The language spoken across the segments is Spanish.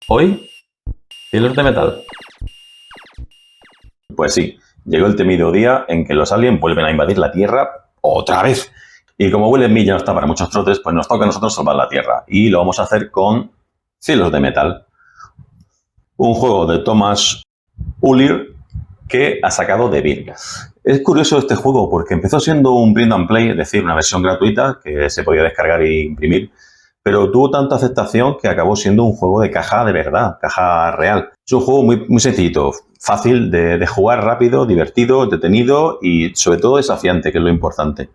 Hoy, cielos de metal. Pues sí, llegó el temido día en que los aliens vuelven a invadir la Tierra otra vez. Y como Will Smith ya no está para muchos trotes, pues nos toca a nosotros salvar la Tierra. Y lo vamos a hacer con Cielos de Metal. Un juego de Thomas Uller que ha sacado de Virga. Es curioso este juego porque empezó siendo un print and play, es decir, una versión gratuita que se podía descargar e imprimir, pero tuvo tanta aceptación que acabó siendo un juego de caja de verdad, caja real. Es un juego muy sencillito, fácil de jugar, rápido, divertido, entretenido y sobre todo desafiante, que es lo importante.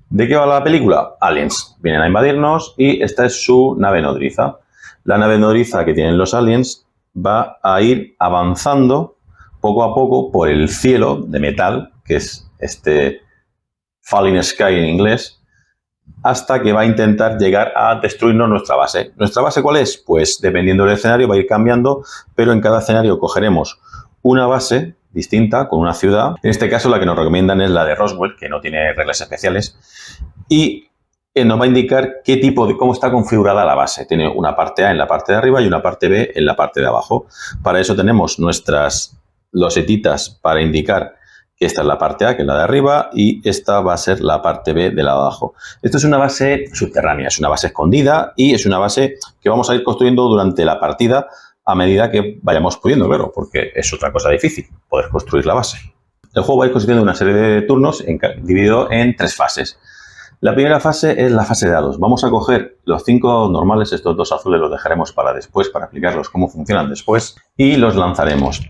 ¿De qué va la película? Aliens vienen a invadirnos y esta es su nave nodriza. La nave nodriza que tienen los aliens va a ir avanzando poco a poco por el cielo de metal, que es este Falling Sky en inglés, hasta que va a intentar llegar a destruirnos nuestra base. ¿Nuestra base cuál es? Pues dependiendo del escenario va a ir cambiando, pero en cada escenario cogeremos una base distinta con una ciudad. En este caso la que nos recomiendan es la de Roswell, que no tiene reglas especiales, y nos va a indicar qué tipo de cómo está configurada la base. Tiene una parte A en la parte de arriba y una parte B en la parte de abajo. Para eso tenemos nuestras losetitas para indicar que esta es la parte A, que es la de arriba, y esta va a ser la parte B de la de abajo. Esto es una base subterránea, es una base escondida y es una base que vamos a ir construyendo durante la partida a medida que vayamos pudiendo, claro, porque es otra cosa difícil, poder construir la base. El juego va a ir consistiendo una serie de turnos dividido en 3 fases. La primera fase es la fase de dados. Vamos a coger los 5 dados normales, estos 2 azules los dejaremos para después, para explicarlos cómo funcionan después, y los lanzaremos.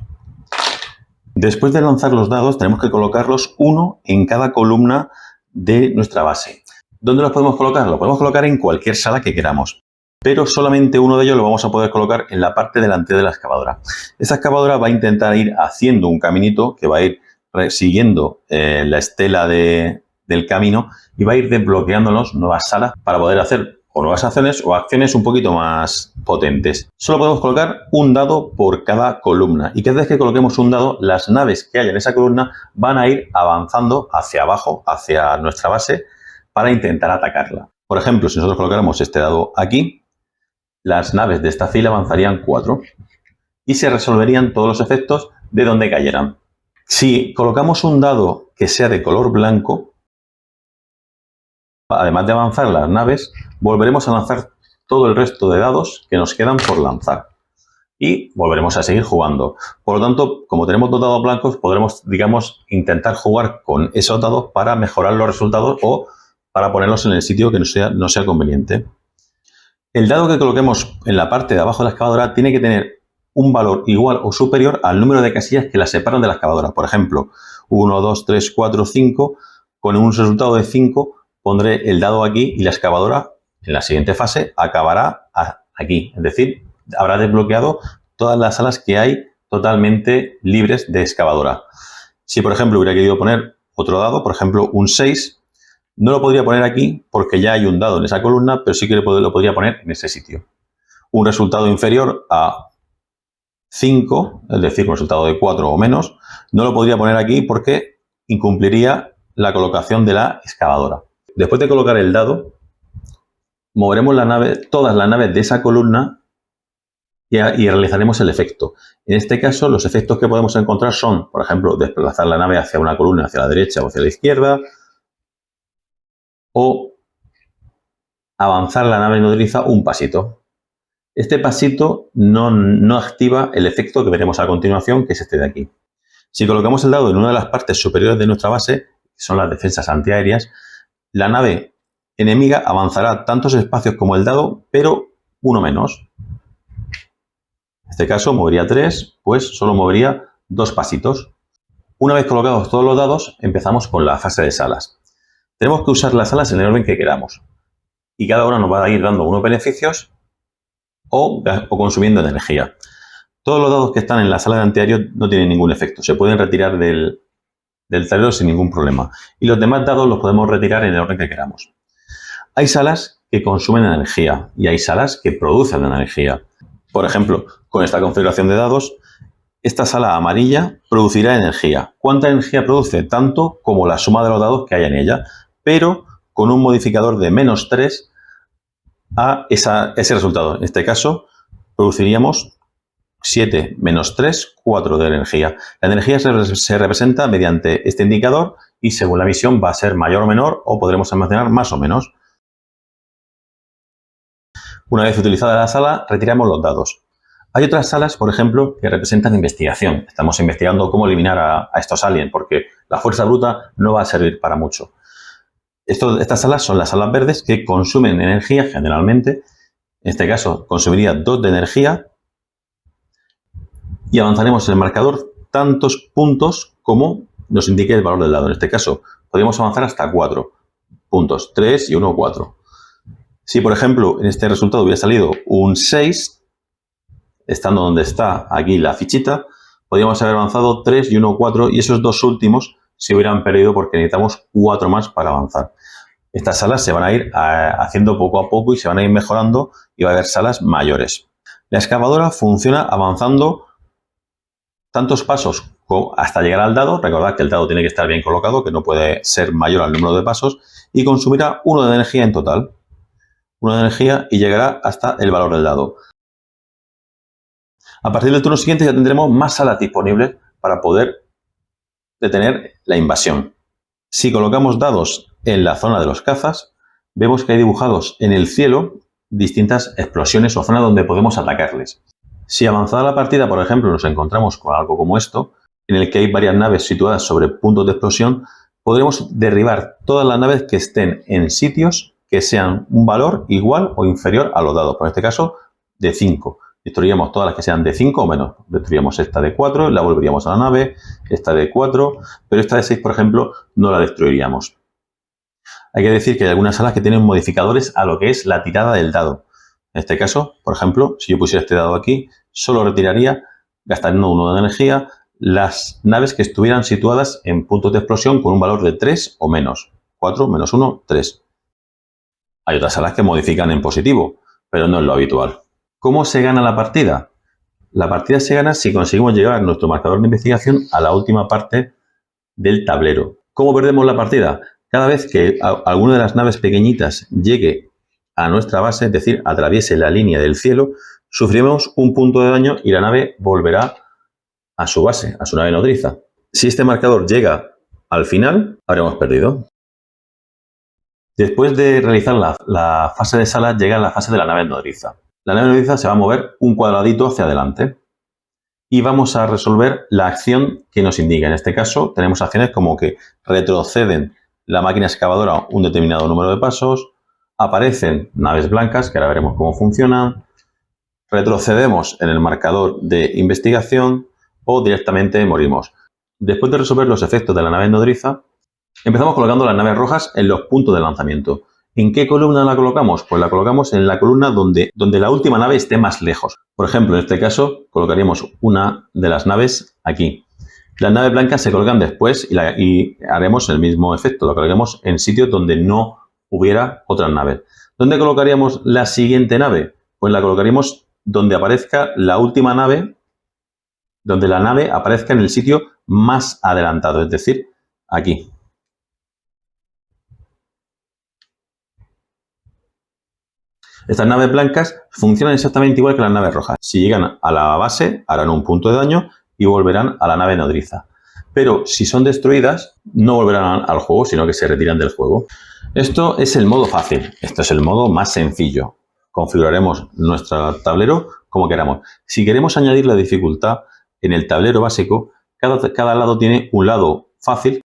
Después de lanzar los dados, tenemos que colocarlos uno en cada columna de nuestra base. ¿Dónde los podemos colocar? Lo podemos colocar en cualquier sala que queramos, pero solamente uno de ellos lo vamos a poder colocar en la parte delantera de la excavadora. Esta excavadora va a intentar ir haciendo un caminito que va a ir siguiendo la estela del camino y va a ir desbloqueándonos nuevas salas para poder hacer o nuevas acciones o acciones un poquito más potentes. Solo podemos colocar un dado por cada columna y cada vez que coloquemos un dado, las naves que hay en esa columna van a ir avanzando hacia abajo, hacia nuestra base, para intentar atacarla. Por ejemplo, si nosotros colocáramos este dado aquí, las naves de esta fila avanzarían 4 y se resolverían todos los efectos de donde cayeran. Si colocamos un dado que sea de color blanco, además de avanzar las naves, volveremos a lanzar todo el resto de dados que nos quedan por lanzar. Y volveremos a seguir jugando. Por lo tanto, como tenemos 2 dados blancos, podremos, digamos, intentar jugar con esos dados para mejorar los resultados o para ponerlos en el sitio que no sea conveniente. El dado que coloquemos en la parte de abajo de la excavadora tiene que tener un valor igual o superior al número de casillas que la separan de la excavadora. Por ejemplo, 1, 2, 3, 4, 5, con un resultado de 5, pondré el dado aquí y la excavadora en la siguiente fase acabará aquí. Es decir, habrá desbloqueado todas las salas que hay totalmente libres de excavadora. Si, por ejemplo, hubiera querido poner otro dado, por ejemplo, un 6, no lo podría poner aquí porque ya hay un dado en esa columna, pero sí que lo podría poner en ese sitio. Un resultado inferior a 5, es decir, un resultado de 4 o menos, no lo podría poner aquí porque incumpliría la colocación de la excavadora. Después de colocar el dado, moveremos todas las naves de esa columna y realizaremos el efecto. En este caso, los efectos que podemos encontrar son, por ejemplo, desplazar la nave hacia una columna, hacia la derecha o hacia la izquierda, o avanzar la nave nodriza un pasito. Este pasito no activa el efecto que veremos a continuación, que es este de aquí. Si colocamos el dado en una de las partes superiores de nuestra base, que son las defensas antiaéreas, la nave enemiga avanzará tantos espacios como el dado, pero uno menos. En este caso movería 3, pues solo movería 2 pasitos. Una vez colocados todos los dados, empezamos con la fase de salas. Tenemos que usar las salas en el orden que queramos. Y cada una nos va a ir dando unos beneficios o consumiendo energía. Todos los dados que están en la sala de antiaéreo no tienen ningún efecto. Se pueden retirar del tablero sin ningún problema. Y los demás dados los podemos retirar en el orden que queramos. Hay salas que consumen energía y hay salas que producen energía. Por ejemplo, con esta configuración de dados, esta sala amarilla producirá energía. ¿Cuánta energía produce? Tanto como la suma de los dados que hay en ella, pero con un modificador de -3 a ese resultado. En este caso, produciríamos 7 menos 3, 4 de energía. La energía se representa mediante este indicador y según la misión va a ser mayor o menor o podremos almacenar más o menos. Una vez utilizada la sala, retiramos los dados. Hay otras salas, por ejemplo, que representan investigación. Estamos investigando cómo eliminar a estos aliens porque la fuerza bruta no va a servir para mucho. Estas salas son las salas verdes que consumen energía generalmente. En este caso, consumiría 2 de energía y avanzaremos en el marcador tantos puntos como nos indique el valor del dado. En este caso, podríamos avanzar hasta 4 puntos, 3 y 1, 4. Si, por ejemplo, en este resultado hubiera salido un 6, estando donde está aquí la fichita, podríamos haber avanzado 3 y 1, 4 y esos dos últimos se hubieran perdido porque necesitamos 4 más para avanzar. Estas salas se van a ir haciendo poco a poco y se van a ir mejorando y va a haber salas mayores. La excavadora funciona avanzando tantos pasos hasta llegar al dado. Recordad que el dado tiene que estar bien colocado, que no puede ser mayor al número de pasos, y consumirá 1 de energía en total. 1 de energía y llegará hasta el valor del dado. A partir del turno siguiente ya tendremos más salas disponibles para poder detener la invasión. Si colocamos dados en la zona de los cazas, vemos que hay dibujados en el cielo distintas explosiones o zonas donde podemos atacarles. Si avanzada la partida, por ejemplo, nos encontramos con algo como esto, en el que hay varias naves situadas sobre puntos de explosión, podremos derribar todas las naves que estén en sitios que sean un valor igual o inferior a los dados. Por este caso, de 5. Destruiríamos todas las que sean de 5 o menos. Destruiríamos esta de 4, la volveríamos a la nave, esta de 4, pero esta de 6, por ejemplo, no la destruiríamos. Hay que decir que hay algunas salas que tienen modificadores a lo que es la tirada del dado. En este caso, por ejemplo, si yo pusiera este dado aquí, solo retiraría, gastando 1 de energía, las naves que estuvieran situadas en puntos de explosión con un valor de 3 o menos. 4 menos 1, 3. Hay otras salas que modifican en positivo, pero no es lo habitual. ¿Cómo se gana la partida? La partida se gana si conseguimos llegar a nuestro marcador de investigación a la última parte del tablero. ¿Cómo perdemos la partida? Cada vez que alguna de las naves pequeñitas llegue a nuestra base, es decir, atraviese la línea del cielo, sufriremos un punto de daño y la nave volverá a su base, a su nave nodriza. Si este marcador llega al final, habremos perdido. Después de realizar la fase de sala, llega la fase de la nave nodriza. La nave nodriza se va a mover un cuadradito hacia adelante y vamos a resolver la acción que nos indica. En este caso, tenemos acciones como que retroceden la máquina excavadora un determinado número de pasos, aparecen naves blancas, que ahora veremos cómo funcionan, retrocedemos en el marcador de investigación o directamente morimos. Después de resolver los efectos de la nave nodriza, empezamos colocando las naves rojas en los puntos de lanzamiento. ¿En qué columna la colocamos? Pues la colocamos en la columna donde la última nave esté más lejos. Por ejemplo, en este caso, colocaríamos una de las naves aquí. Las naves blancas se colocan después y haremos el mismo efecto. Lo colocaremos en sitios donde no hubiera otras naves. ¿Dónde colocaríamos la siguiente nave? Pues la colocaríamos donde aparezca la última nave, donde la nave aparezca en el sitio más adelantado, es decir, aquí. Estas naves blancas funcionan exactamente igual que las naves rojas. Si llegan a la base, harán un punto de daño y volverán a la nave nodriza. Pero si son destruidas, no volverán al juego, sino que se retiran del juego. Esto es el modo fácil. Esto es el modo más sencillo. Configuraremos nuestro tablero como queramos. Si queremos añadir la dificultad en el tablero básico, cada lado tiene un lado fácil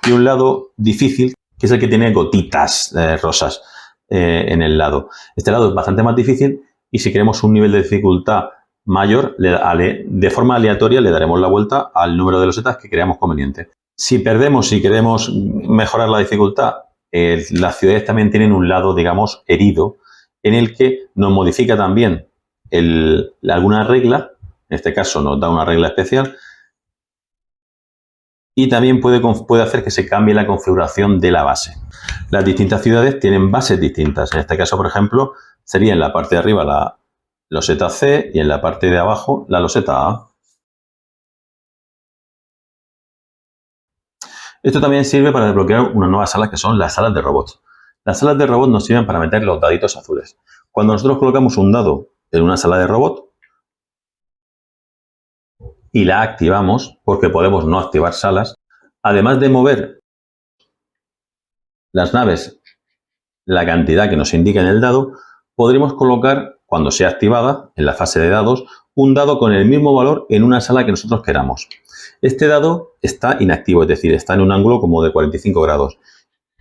y un lado difícil, que es el que tiene gotitas rosas en el lado. Este lado es bastante más difícil y si queremos un nivel de dificultad mayor, de forma aleatoria le daremos la vuelta al número de losetas que creamos conveniente. Si perdemos y queremos mejorar la dificultad, las ciudades también tienen un lado, digamos, herido, en el que nos modifica también alguna regla, en este caso nos da una regla especial, y también puede hacer que se cambie la configuración de la base. Las distintas ciudades tienen bases distintas. En este caso, por ejemplo, sería en la parte de arriba la loseta C y en la parte de abajo la loseta A. Esto también sirve para desbloquear una nueva sala que son las salas de robots. Las salas de robot nos sirven para meter los daditos azules. Cuando nosotros colocamos un dado en una sala de robot y la activamos, porque podemos no activar salas, además de mover las naves la cantidad que nos indica en el dado, podremos colocar, cuando sea activada, en la fase de dados, un dado con el mismo valor en una sala que nosotros queramos. Este dado está inactivo, es decir, está en un ángulo como de 45 grados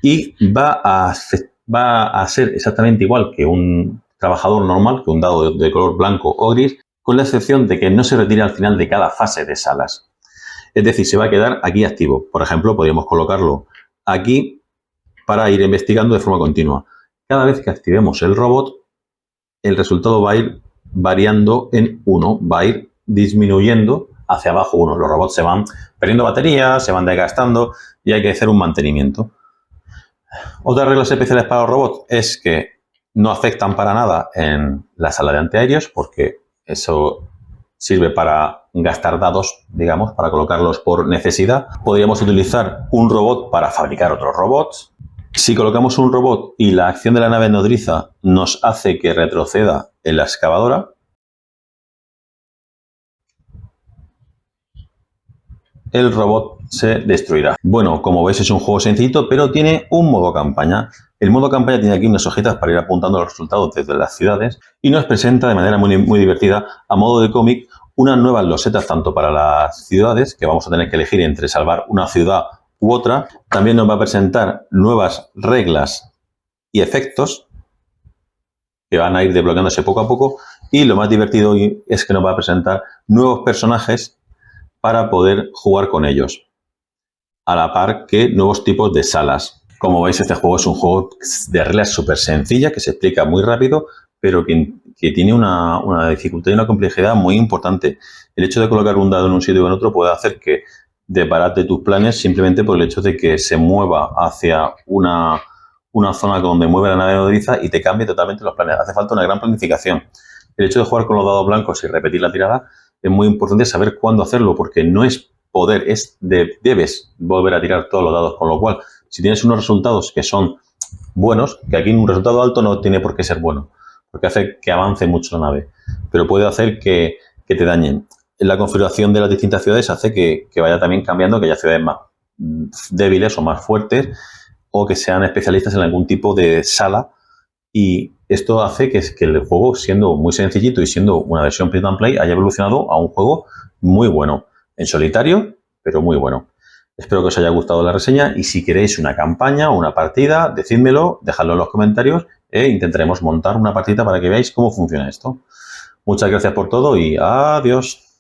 y va a ser exactamente igual que un trabajador normal, que un dado de color blanco o gris, con la excepción de que no se retire al final de cada fase de salas. Es decir, se va a quedar aquí activo. Por ejemplo, podríamos colocarlo aquí para ir investigando de forma continua. Cada vez que activemos el robot, el resultado va a ir variando en 1, va a ir disminuyendo hacia abajo 1. Los robots se van perdiendo batería, se van desgastando y hay que hacer un mantenimiento. Otras reglas especiales para los robots es que no afectan para nada en la sala de antiaéreos, porque eso sirve para gastar dados, digamos, para colocarlos por necesidad. Podríamos utilizar un robot para fabricar otros robots. Si colocamos un robot y la acción de la nave nodriza nos hace que retroceda en la excavadora, el robot se destruirá. Bueno, como veis es un juego sencillito, pero tiene un modo campaña. El modo campaña tiene aquí unas hojitas para ir apuntando los resultados desde las ciudades y nos presenta de manera muy divertida, a modo de cómic, unas nuevas losetas tanto para las ciudades, que vamos a tener que elegir entre salvar una ciudad u otra. También nos va a presentar nuevas reglas y efectos que van a ir desbloqueándose poco a poco, y lo más divertido es que nos va a presentar nuevos personajes para poder jugar con ellos, a la par que nuevos tipos de salas. Como veis, este juego es un juego de reglas súper sencilla, que se explica muy rápido, pero que tiene una dificultad y una complejidad muy importante. El hecho de colocar un dado en un sitio o en otro puede hacer que desbarate tus planes simplemente por el hecho de que se mueva hacia una zona donde mueve la nave nodriza y te cambie totalmente los planes. Hace falta una gran planificación. El hecho de jugar con los dados blancos y repetir la tirada es muy importante saber cuándo hacerlo, porque no es poder, debes volver a tirar todos los dados, con lo cual, si tienes unos resultados que son buenos, que aquí un resultado alto no tiene por qué ser bueno, porque hace que avance mucho la nave, pero puede hacer que te dañen. La configuración de las distintas ciudades hace que vaya también cambiando, que haya ciudades más débiles o más fuertes, o que sean especialistas en algún tipo de sala, y esto hace que el juego, siendo muy sencillito y siendo una versión print and play, haya evolucionado a un juego muy bueno, en solitario, pero muy bueno. Espero que os haya gustado la reseña, y si queréis una campaña o una partida, decídmelo, dejadlo en los comentarios e intentaremos montar una partida para que veáis cómo funciona esto. Muchas gracias por todo y adiós.